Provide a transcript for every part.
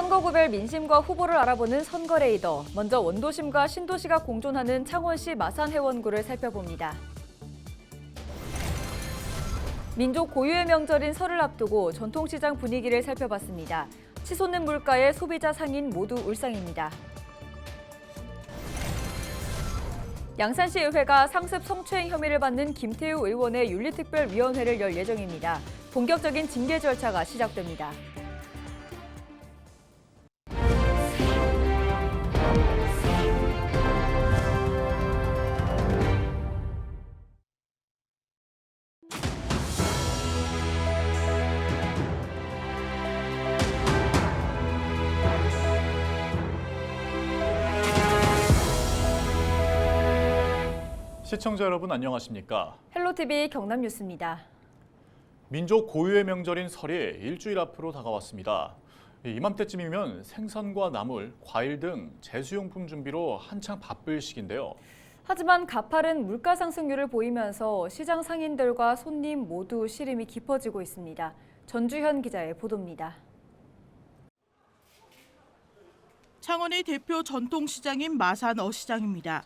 선거구별 민심과 후보를 알아보는 선거레이더. 먼저 원도심과 신도시가 공존하는 창원시 마산해원구를 살펴봅니다. 민족 고유의 명절인 설을 앞두고 전통시장 분위기를 살펴봤습니다. 치솟는 물가에 소비자 상인 모두 울상입니다. 양산시 의회가 상습 성추행 혐의를 받는 김태우 의원의 윤리특별위원회를 열 예정입니다. 본격적인 징계 절차가 시작됩니다. 시청자 여러분 안녕하십니까? 헬로티비 경남뉴스입니다. 민족 고유의 명절인 설이 일주일 앞으로 다가왔습니다. 이맘때쯤이면 생선과 나물, 과일 등 제수용품 준비로 한창 바쁠 시기인데요. 하지만 가파른 물가 상승률을 보이면서 시장 상인들과 손님 모두 시름이 깊어지고 있습니다. 전주현 기자의 보도입니다. 창원의 대표 전통시장인 마산 어시장입니다.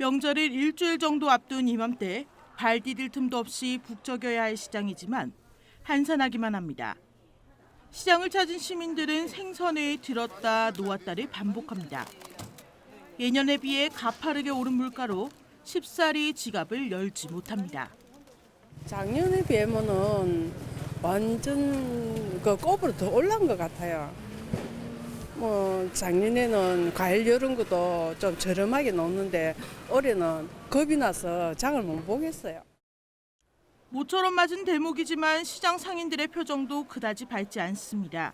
명절을 일주일 정도 앞둔 이맘때 발 디딜 틈도 없이 북적여야 할 시장이지만 한산하기만 합니다. 시장을 찾은 시민들은 생선회에 들었다 놓았다를 반복합니다. 예년에 비해 가파르게 오른 물가로 쉽사리 지갑을 열지 못합니다. 작년에 비하면은 완전 꼽으로 더 올라온 것 같아요. 작년에는 과일 이런 것도 좀 저렴하게 넣었는데 올해는 겁이 나서 장을 못 보겠어요. 모처럼 맞은 대목이지만 시장 상인들의 표정도 그다지 밝지 않습니다.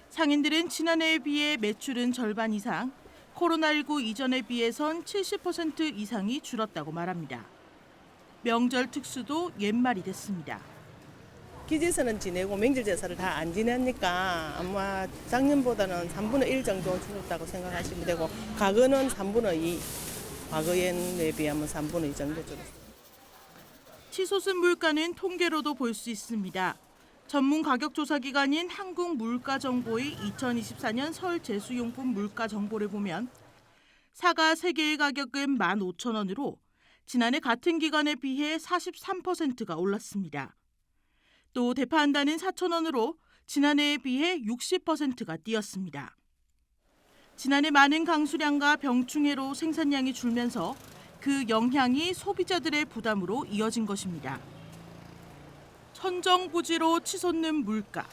상인들은 지난해에 비해 매출은 절반 이상, 코로나19 이전에 비해선 70% 이상이 줄었다고 말합니다. 명절 특수도 옛말이 됐습니다. 기제설은 지내고 명절 제사를 다 안 지내니까 아마 작년보다는 3분의 1 정도 줄었다고 생각하시면 되고 과거는 3분의 2, 과거에 비하면 3분의 2 정도 줄었어요. 치솟은 물가는 통계로도 볼 수 있습니다. 전문 가격 조사 기관인 한국물가정보의 2024년 설 제수용품 물가 정보를 보면 사과 3개의 가격은 15,000원으로 지난해 같은 기간에 비해 43%가 올랐습니다. 또 대파 한 단은 4,000원으로 지난해에 비해 60%가 뛰었습니다. 지난해 많은 강수량과 병충해로 생산량이 줄면서 그 영향이 소비자들의 부담으로 이어진 것입니다. 천정부지로 치솟는 물가.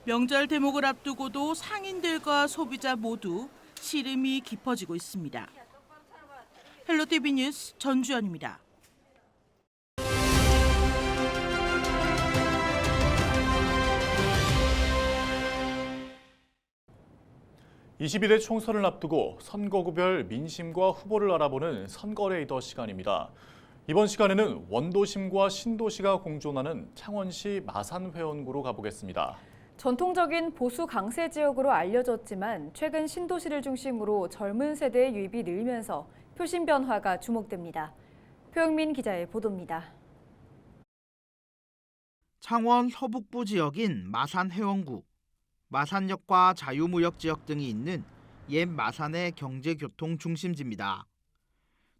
명절 대목을 앞두고도 상인들과 소비자 모두 시름이 깊어지고 있습니다. 헬로티비 뉴스 전주현입니다. 22대 총선을 앞두고 선거구별 민심과 후보를 알아보는 선거레이더 시간입니다. 이번 시간에는 원도심과 신도시가 공존하는 창원시 마산회원구로 가보겠습니다. 전통적인 보수 강세 지역으로 알려졌지만 최근 신도시를 중심으로 젊은 세대의 유입이 늘면서 표심 변화가 주목됩니다. 표영민 기자의 보도입니다. 창원 서북부 지역인 마산해원구, 마산역과 자유무역 지역 등이 있는 옛 마산의 경제교통 중심지입니다.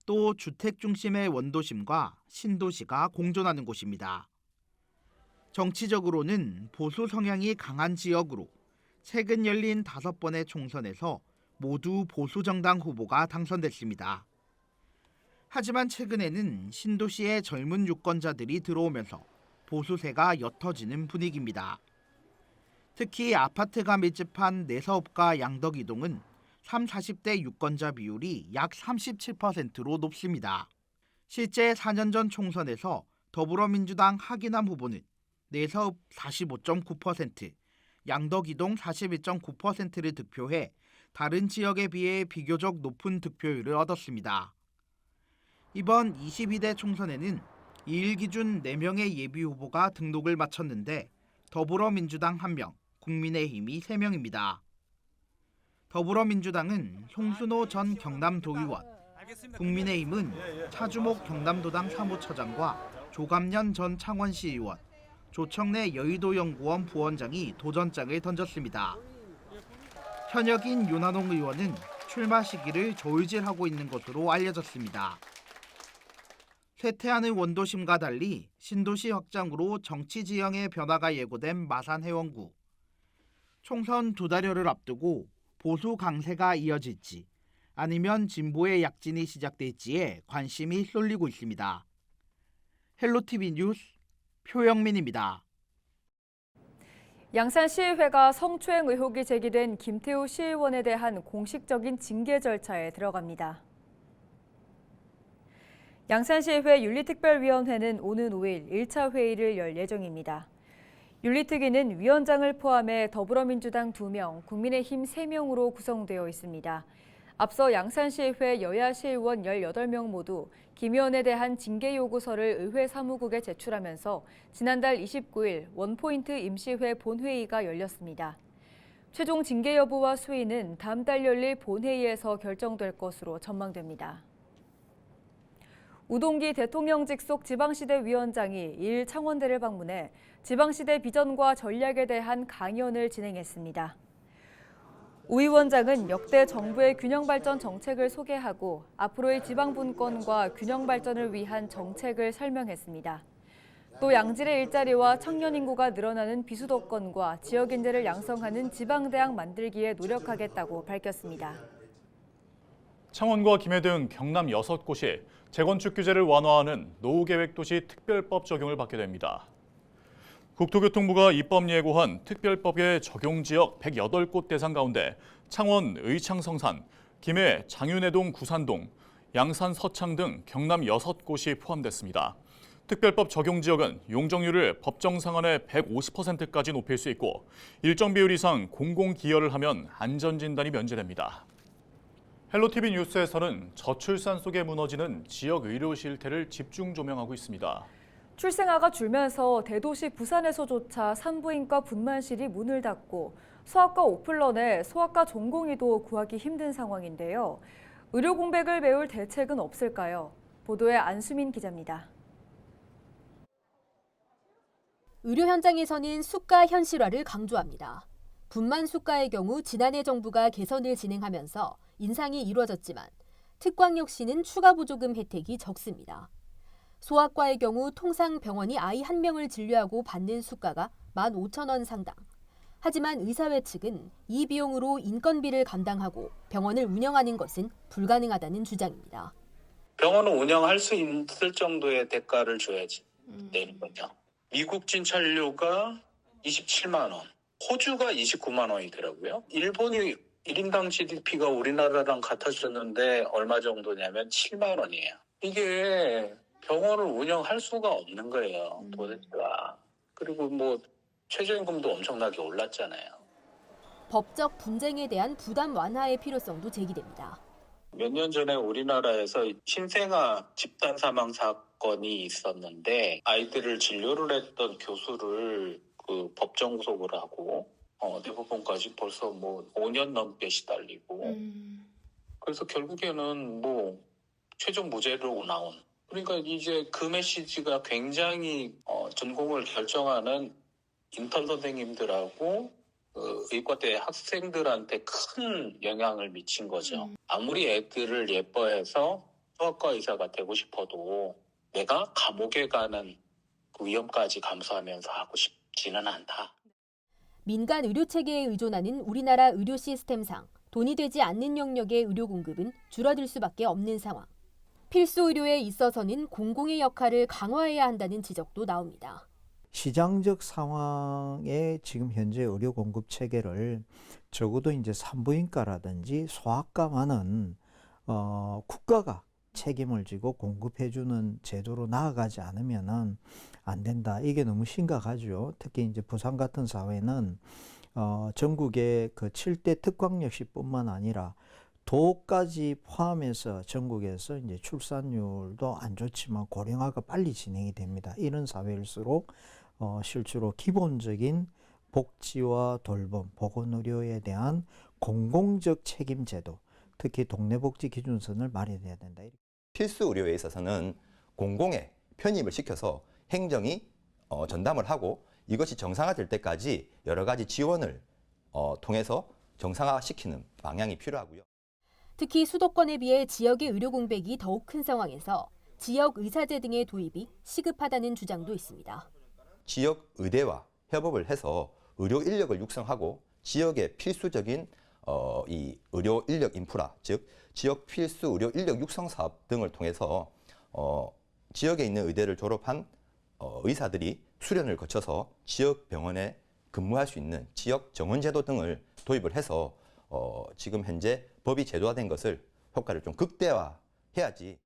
또 주택 중심의 원도심과 신도시가 공존하는 곳입니다. 정치적으로는 보수 성향이 강한 지역으로 최근 열린 5번의 총선에서 모두 보수 정당 후보가 당선됐습니다. 하지만 최근에는 신도시의 젊은 유권자들이 들어오면서 보수세가 옅어지는 분위기입니다. 특히 아파트가 밀집한 내서읍과 양덕이동은 30, 40대 유권자 비율이 약 37%로 높습니다. 실제 4년 전 총선에서 더불어민주당 하기남 후보는 내서읍 45.9%, 양덕이동 41.9%를 득표해 다른 지역에 비해 비교적 높은 득표율을 얻었습니다. 이번 22대 총선에는 2일 기준 4명의 예비후보가 등록을 마쳤는데 더불어민주당 1명, 국민의힘이 3명입니다. 더불어민주당은 송순호 전 경남도의원, 국민의힘은 차주목 경남도당 사무처장과 조감년 전 창원시 의원, 조청래 여의도연구원 부원장이 도전장을 던졌습니다. 현역인 윤한홍 의원은 출마 시기를 저울질하고 있는 것으로 알려졌습니다. 쇠퇴하는 원도심과 달리 신도시 확장으로 정치 지형의 변화가 예고된 마산 해원구. 총선 2달여를 앞두고 보수 강세가 이어질지 아니면 진보의 약진이 시작될지에 관심이 쏠리고 있습니다. 헬로티비 뉴스 표영민입니다. 양산시의회가 성추행 의혹이 제기된 김태우 시의원에 대한 공식적인 징계 절차에 들어갑니다. 양산시의회 윤리특별위원회는 오는 5일 1차 회의를 열 예정입니다. 윤리특위는 위원장을 포함해 더불어민주당 2명, 국민의힘 3명으로 구성되어 있습니다. 앞서 양산시의회 여야시의원 18명 모두 김 의원에 대한 징계 요구서를 의회 사무국에 제출하면서 지난달 29일 원포인트 임시회 본회의가 열렸습니다. 최종 징계 여부와 수위는 다음 달 열릴 본회의에서 결정될 것으로 전망됩니다. 우동기 대통령 직속 지방시대 위원장이 2일 창원대를 방문해 지방시대 비전과 전략에 대한 강연을 진행했습니다. 우 위원장은 역대 정부의 균형발전 정책을 소개하고 앞으로의 지방분권과 균형발전을 위한 정책을 설명했습니다. 또 양질의 일자리와 청년 인구가 늘어나는 비수도권과 지역 인재를 양성하는 지방대학 만들기에 노력하겠다고 밝혔습니다. 창원과 김해 등 경남 6곳이 재건축 규제를 완화하는 노후계획도시 특별법 적용을 받게 됩니다. 국토교통부가 입법 예고한 특별법의 적용지역 108곳 대상 가운데 창원 의창성산, 김해 장윤회동 구산동, 양산 서창 등 경남 6곳이 포함됐습니다. 특별법 적용 지역은 용적률을 법정 상한의 150%까지 높일 수 있고 일정 비율 이상 공공기여를 하면 안전진단이 면제됩니다. 헬로티비 뉴스에서는 저출산 속에 무너지는 지역 의료 실태를 집중 조명하고 있습니다. 출생아가 줄면서 대도시 부산에서조차 산부인과 분만실이 문을 닫고 소아과 오플런에 소아과 전공의도 구하기 힘든 상황인데요. 의료 공백을 메울 대책은 없을까요? 보도에 안수민 기자입니다. 의료 현장에서는 수가 현실화를 강조합니다. 분만 수가의 경우 지난해 정부가 개선을 진행하면서 인상이 이루어졌지만 특광 역시는 추가 보조금 혜택이 적습니다. 소아과의 경우 통상 병원이 아이 1명을 진료하고 받는 수가가 15,000원 상당. 하지만 의사회 측은 이 비용으로 인건비를 감당하고 병원을 운영하는 것은 불가능하다는 주장입니다. 병원을 운영할 수 있을 정도의 대가를 줘야지 내는 거죠. 미국 진찰료가 27만 원, 호주가 29만 원이더라고요. 일본이 1인당 GDP가 우리나라랑 같아졌는데 얼마 정도냐면 7만 원이에요. 이게 병원을 운영할 수가 없는 거예요, 도대체가. 그리고 최저임금도 엄청나게 올랐잖아요. 법적 분쟁에 대한 부담 완화의 필요성도 제기됩니다. 몇 년 전에 우리나라에서 신생아 집단 사망 사건이 있었는데 아이들을 진료를 했던 교수를 법정 구속을 하고 대법원까지 벌써 5년 넘게 시달리고 그래서 결국에는 최종 무죄로 나온. 그러니까 이제 그 메시지가 굉장히 전공을 결정하는 인턴 선생님들하고 의과대 학생들한테 큰 영향을 미친 거죠. 아무리 애들을 예뻐해서 소아과 의사가 되고 싶어도 내가 감옥에 가는 그 위험까지 감수하면서 하고 싶지는 않다. 민간 의료 체계에 의존하는 우리나라 의료 시스템상 돈이 되지 않는 영역의 의료 공급은 줄어들 수밖에 없는 상황. 필수 의료에 있어서는 공공의 역할을 강화해야 한다는 지적도 나옵니다. 시장적 상황에 지금 현재 의료 공급 체계를 적어도 이제 산부인과라든지 소아과만은 국가가 책임을 지고 공급해주는 제도로 나아가지 않으면은 안 된다. 이게 너무 심각하죠. 특히 이제 부산 같은 사회는 전국의 그 7대 특광역시뿐만 아니라 도까지 포함해서 전국에서 이제 출산율도 안 좋지만 고령화가 빨리 진행이 됩니다. 이런 사회일수록 실제로 기본적인 복지와 돌봄, 보건의료에 대한 공공적 책임 제도, 특히 동네복지 기준선을 마련해야 된다. 필수 의료에 있어서는 공공에 편입을 시켜서 행정이 전담을 하고 이것이 정상화될 때까지 여러 가지 지원을 통해서 정상화시키는 방향이 필요하고요. 특히 수도권에 비해 지역의 의료 공백이 더욱 큰 상황에서 지역 의사제 등의 도입이 시급하다는 주장도 있습니다. 지역 의대와 협업을 해서 의료 인력을 육성하고 지역의 필수적인 이 의료 인력 인프라, 즉 지역 필수 의료 인력 육성 사업 등을 통해서 지역에 있는 의대를 졸업한 의사들이 수련을 거쳐서 지역 병원에 근무할 수 있는 지역 정원 제도 등을 도입을 해서 지금 현재 법이 제도화된 것을 효과를 좀 극대화해야지.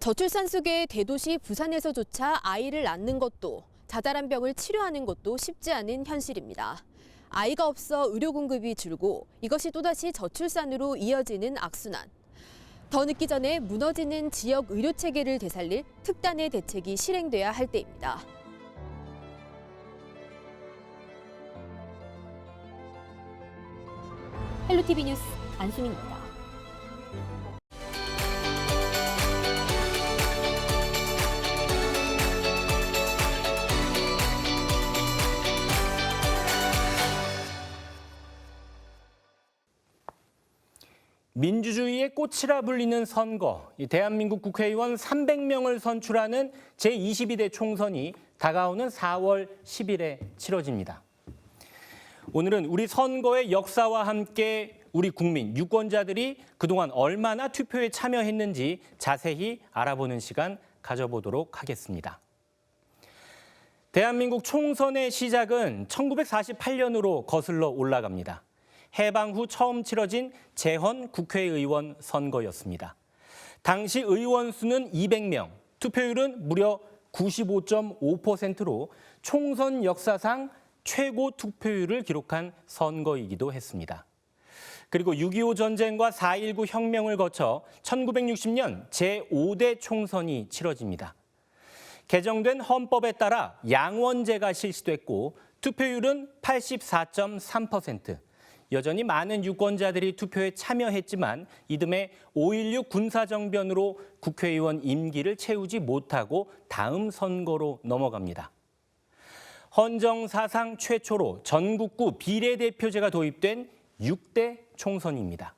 저출산 속의 대도시 부산에서조차 아이를 낳는 것도 자잘한 병을 치료하는 것도 쉽지 않은 현실입니다. 아이가 없어 의료 공급이 줄고 이것이 또다시 저출산으로 이어지는 악순환. 더 늦기 전에 무너지는 지역 의료 체계를 되살릴 특단의 대책이 실행돼야 할 때입니다. 헬로티비 뉴스 안수민입니다. 민주주의의 꽃이라 불리는 선거, 대한민국 국회의원 300명을 선출하는 제22대 총선이 다가오는 4월 10일에 치러집니다. 오늘은 우리 선거의 역사와 함께 우리 국민, 유권자들이 그동안 얼마나 투표에 참여했는지 자세히 알아보는 시간 가져보도록 하겠습니다. 대한민국 총선의 시작은 1948년으로 거슬러 올라갑니다. 해방 후 처음 치러진 재헌 국회의원 선거였습니다. 당시 의원 수는 200명, 투표율은 무려 95.5%로 총선 역사상 최고 투표율을 기록한 선거이기도 했습니다. 그리고 6.25 전쟁과 4.19 혁명을 거쳐 1960년 제5대 총선이 치러집니다. 개정된 헌법에 따라 양원제가 실시됐고 투표율은 84.3%. 여전히 많은 유권자들이 투표에 참여했지만 이듬해 5.16 군사정변으로 국회의원 임기를 채우지 못하고 다음 선거로 넘어갑니다. 헌정 사상 최초로 전국구 비례대표제가 도입된 6대 총선입니다.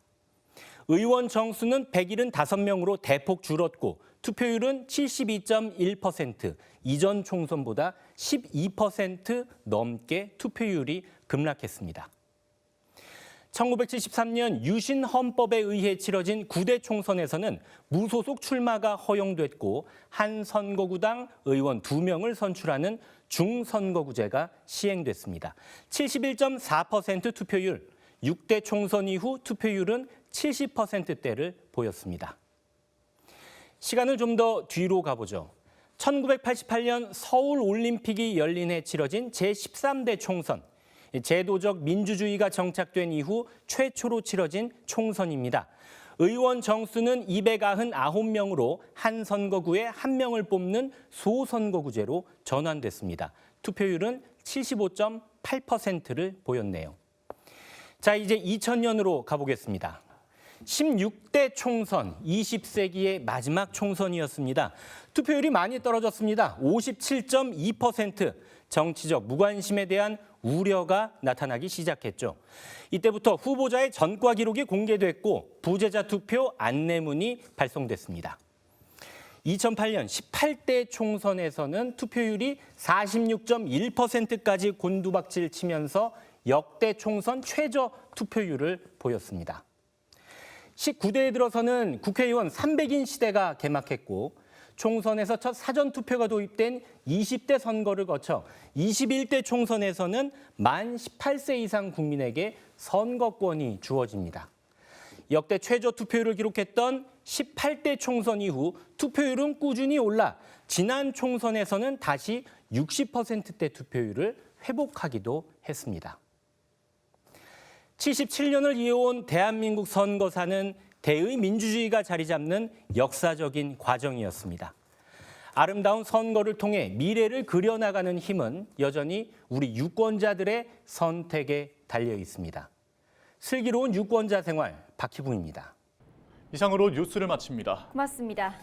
의원 정수는 175명으로 대폭 줄었고 투표율은 72.1%, 이전 총선보다 12% 넘게 투표율이 급락했습니다. 1973년 유신 헌법에 의해 치러진 9대 총선에서는 무소속 출마가 허용됐고 한 선거구당 의원 2명을 선출하는 중선거구제가 시행됐습니다. 71.4% 투표율, 6대 총선 이후 투표율은 70%대를 보였습니다. 시간을 좀 더 뒤로 가보죠. 1988년 서울올림픽이 열린 해 치러진 제13대 총선. 제도적 민주주의가 정착된 이후 최초로 치러진 총선입니다. 의원 정수는 299명으로 한 선거구에 1명을 뽑는 소선거구제로 전환됐습니다. 투표율은 75.8%를 보였네요. 자, 이제 2000년으로 가보겠습니다. 16대 총선, 20세기의 마지막 총선이었습니다. 투표율이 많이 떨어졌습니다. 57.2%. 정치적 무관심에 대한 우려가 나타나기 시작했죠. 이때부터 후보자의 전과 기록이 공개됐고 부재자 투표 안내문이 발송됐습니다. 2008년 18대 총선에서는 투표율이 46.1%까지 곤두박질 치면서 역대 총선 최저 투표율을 보였습니다. 19대에 들어서는 국회의원 300인 시대가 개막했고 총선에서 첫 사전투표가 도입된 20대 선거를 거쳐 21대 총선에서는 만 18세 이상 국민에게 선거권이 주어집니다. 역대 최저 투표율을 기록했던 18대 총선 이후 투표율은 꾸준히 올라 지난 총선에서는 다시 60%대 투표율을 회복하기도 했습니다. 77년을 이어온 대한민국 선거사는 대의 민주주의가 자리 잡는 역사적인 과정이었습니다. 아름다운 선거를 통해 미래를 그려나가는 힘은 여전히 우리 유권자들의 선택에 달려 있습니다. 슬기로운 유권자 생활 박희붕입니다. 이상으로 뉴스를 마칩니다. 고맙습니다.